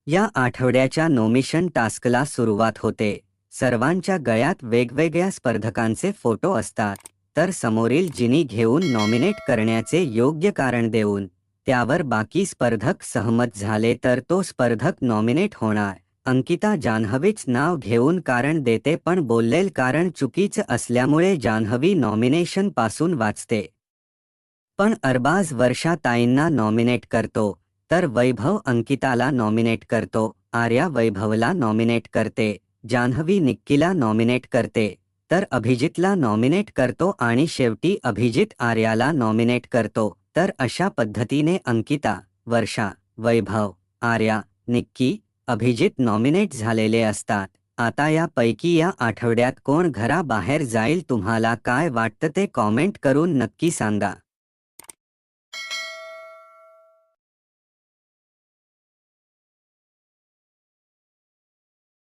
या आठवड्याच्या नॉमिनेशन टास्कला सुरुवात होते. सर्वांच्या गळ्यात वेगवेगळ्या स्पर्धकांचे फोटो असतात. तर समोरील जिनी घेऊन नॉमिनेट करण्याचे योग्य कारण देऊन त्यावर बाकी स्पर्धक सहमत झाले तर तो स्पर्धक नॉमिनेट होणार. अंकिता जान्हवीच नाव घेऊन कारण देते पण बोललेल कारण चुकीचं असल्यामुळे जान्हवी नॉमिनेशन पासून वाचते. पण अरबाज वर्षाताईंना नॉमिनेट करतो, तर वैभव अंकिताला नॉमिनेट करतो, आर्या वैभवला नॉमिनेट करते, जान्हवी निक्कीला नॉमिनेट करते, तर अभिजितला नॉमिनेट करतो आणि शेवटी अभिजित आर्याला नॉमिनेट करतो. तर अशा पद्धतीने अंकिता, वर्षा, वैभव, आर्या, निक्की, अभिजित नॉमिनेट झालेले असतात. आता यापैकी या आठवड्यात कोण घराबाहेर जाईल तुम्हाला काय वाटतं ते कॉमेंट करून नक्की सांगा.